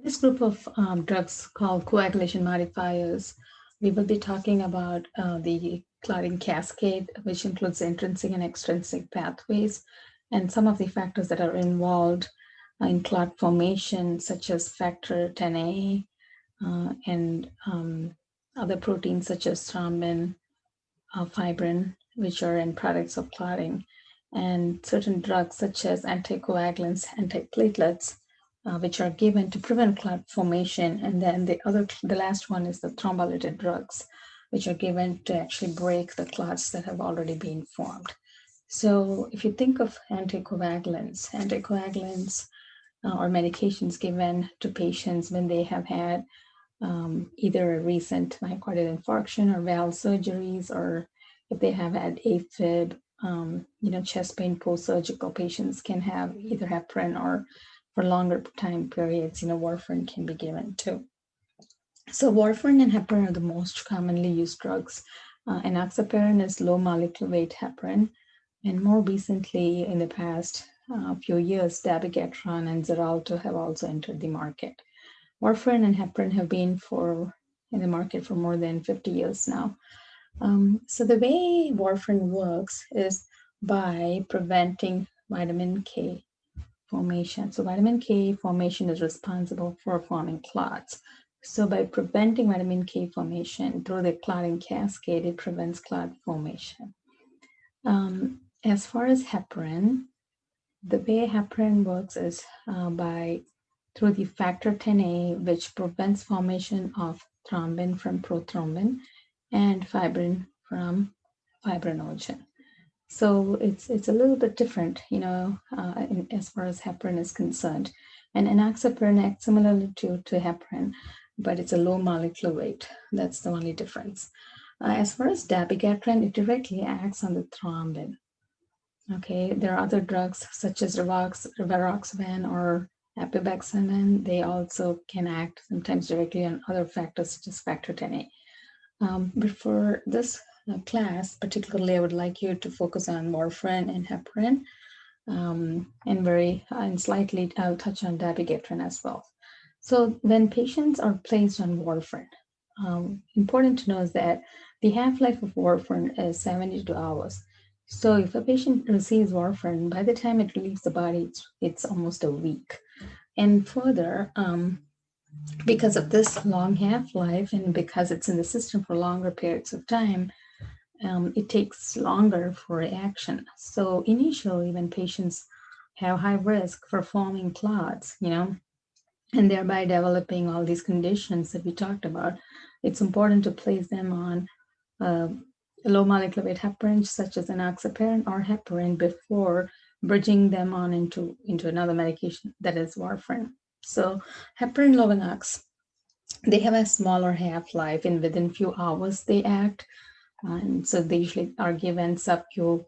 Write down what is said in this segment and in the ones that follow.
This group of drugs called coagulation modifiers, we will be talking about the clotting cascade, which includes intrinsic and extrinsic pathways, and some of the factors that are involved in clot formation, such as factor 10A and other proteins such as thrombin, fibrin, which are end products of clotting, and certain drugs such as anticoagulants, antiplatelets, which are given to prevent clot formation. And then the last one is the thrombolytic drugs, which are given to actually break the clots that have already been formed. So if you think of anticoagulants are medications given to patients when they have had either a recent myocardial infarction or valve surgeries, or if they have had AFib, chest pain post-surgical patients can have either heparin or for longer time periods, warfarin can be given too. So warfarin and heparin are the most commonly used drugs. Enoxaparin is low molecular weight heparin, and more recently, in the past few years, dabigatran and Xarelto have also entered the market. Warfarin and heparin have been in the market for more than 50 years now. So the way warfarin works is by preventing vitamin K formation. So vitamin K formation is responsible for forming clots. So by preventing vitamin K formation through the clotting cascade, it prevents clot formation. As far as heparin, the way heparin works is through the factor 10A, which prevents formation of thrombin from prothrombin and fibrin from fibrinogen. So it's a little bit different, as far as heparin is concerned. And enoxaparin acts similarly to heparin, but it's a low molecular weight. That's the only difference. As far as dabigatran, it directly acts on the thrombin. Okay, there are other drugs such as rivaroxaban or apibexaban. They also can act sometimes directly on other factors such as factor 10A. But for this class, particularly, I would like you to focus on warfarin and heparin, and slightly I'll touch on dabigatran as well. So when patients are placed on warfarin, important to know is that the half-life of warfarin is 72 hours. So if a patient receives warfarin, by the time it leaves the body, it's almost a week. And further, because of this long half-life and because it's in the system for longer periods of time, it takes longer for reaction. So initially, when patients have high risk for forming clots, and thereby developing all these conditions that we talked about, it's important to place them on low molecular weight heparin, such as enoxaparin or heparin, before bridging them on into another medication that is warfarin. So heparin, Lovenox, they have a smaller half-life, and within few hours they act. And so they usually are given sub-Q,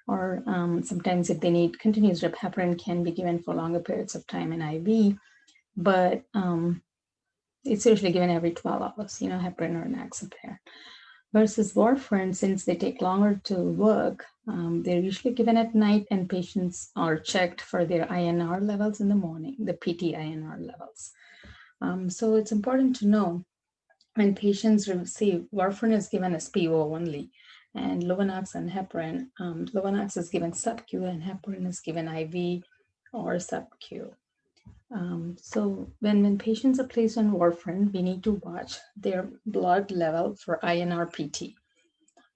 or sometimes if they need continuous drip, heparin can be given for longer periods of time in IV, but it's usually given every 12 hours, heparin or enoxaparin. Versus warfarin, since they take longer to work, they're usually given at night, and patients are checked for their INR levels in the morning, the PT INR levels. So it's important to know when patients receive warfarin is given as PO only, and Lovenox and heparin, Lovenox is given sub-Q and heparin is given IV or sub-Q. So when patients are placed on warfarin, we need to watch their blood level for INR PT.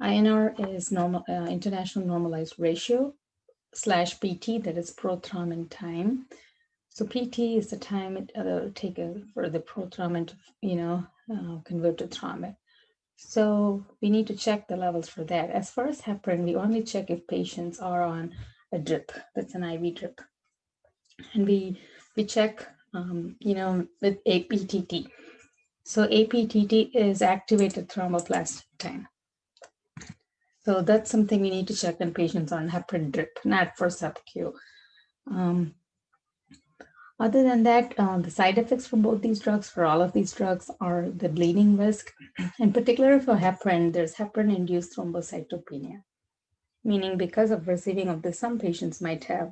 INR is international normalized ratio / PT, that is prothrombin time. So PT is the time it take for the prothrombin to convert to thrombin. So we need to check the levels for that. As far as heparin, we only check if patients are on a drip, that's an IV drip, and we check with APTT. So APTT is activated thromboplastin time. So that's something we need to check when patients on heparin drip, not for sub-Q. Other than that, the side effects for both these drugs, for all of these drugs, are the bleeding risk. In particular for heparin, there's heparin-induced thrombocytopenia, meaning because of receiving of this, some patients might have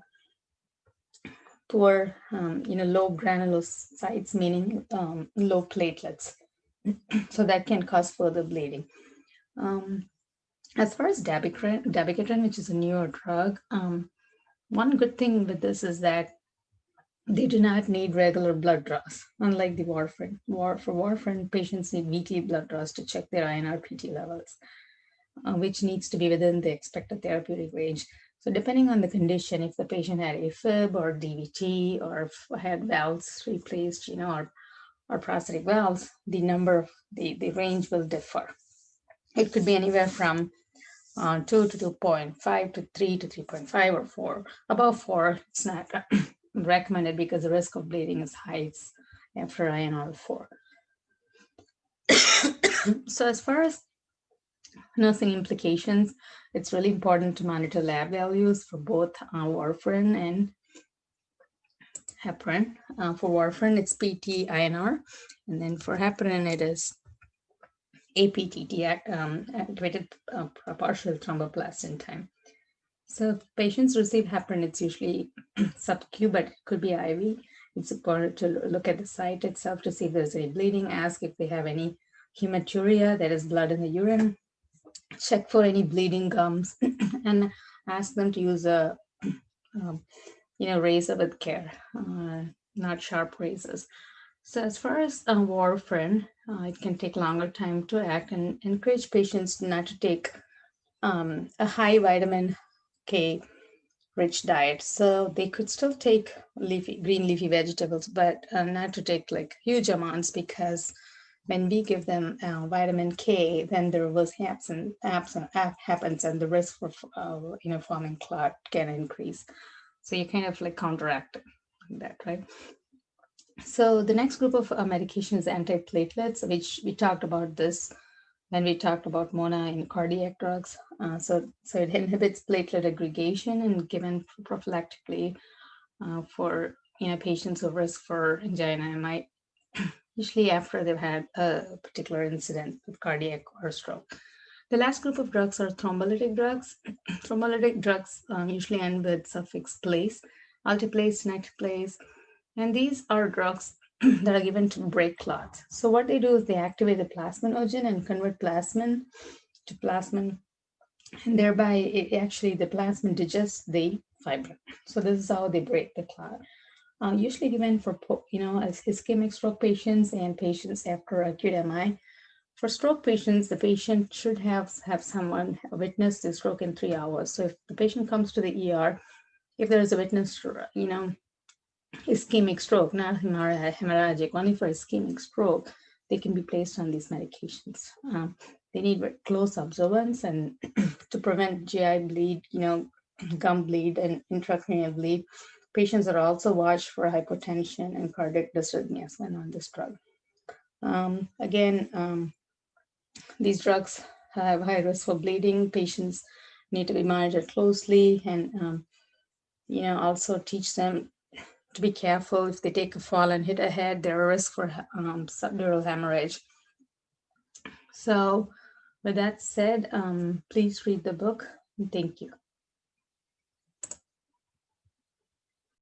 poor, low granulocytes, meaning low platelets. So that can cause further bleeding. Um, as far as dabigatran, which is a newer drug, one good thing with this is that they do not need regular blood draws, unlike the warfarin. For warfarin, patients need weekly blood draws to check their INR-PT levels, which needs to be within the expected therapeutic range. So depending on the condition, if the patient had AFib or DVT or had valves replaced, or prosthetic valves, the range will differ. It could be anywhere from 2 to 2.5 to 3 to 3.5 or 4. Above 4, it's not recommended because the risk of bleeding is high after INR 4. So as far as nursing implications, it's really important to monitor lab values for both warfarin and heparin. For warfarin, it's PT-INR, and then for heparin, it is APTT, activated partial thromboplastin time. So if patients receive heparin, it's usually sub-Q, but it could be IV. It's important to look at the site itself to see if there's any bleeding, ask if they have any hematuria, that is blood in the urine, check for any bleeding gums, and ask them to use a razor with care, not sharp razors. So as far as warfarin, it can take longer time to act, and encourage patients not to take a high vitamin K rich diet. So they could still take green leafy vegetables, but not to take like huge amounts, because when we give them vitamin K, then the reverse happens, and the risk for forming clot can increase. So you kind of like counteract that, right? So the next group of medication is antiplatelets, which we talked about this when we talked about MONA in cardiac drugs. So it inhibits platelet aggregation and given prophylactically for patients who risk for angina MI, usually after they've had a particular incident with cardiac or stroke. The last group of drugs are thrombolytic drugs. Thrombolytic drugs usually end with suffix place, altiplase, nactiplase, and these are drugs that are given to break clots. So what they do is they activate the plasminogen and convert plasmin to plasmin, and thereby the plasmin digests the fibrin. So this is how they break the clot. Usually given for as ischemic stroke patients and patients after acute MI. For stroke patients, the patient should have someone witness the stroke in 3 hours. So if the patient comes to the ER, if there is a witness, ischemic stroke, not hemorrhagic, only for ischemic stroke, they can be placed on these medications. They need close observance and to prevent GI bleed, gum bleed and intracranial bleed. Patients are also watched for hypotension and cardiac dysrhythmias when on this drug. Again, these drugs have high risk for bleeding. Patients need to be monitored closely, and also teach them to be careful. If they take a fall and hit a head, there are risk for subdural hemorrhage. So with that said, please read the book. Thank you.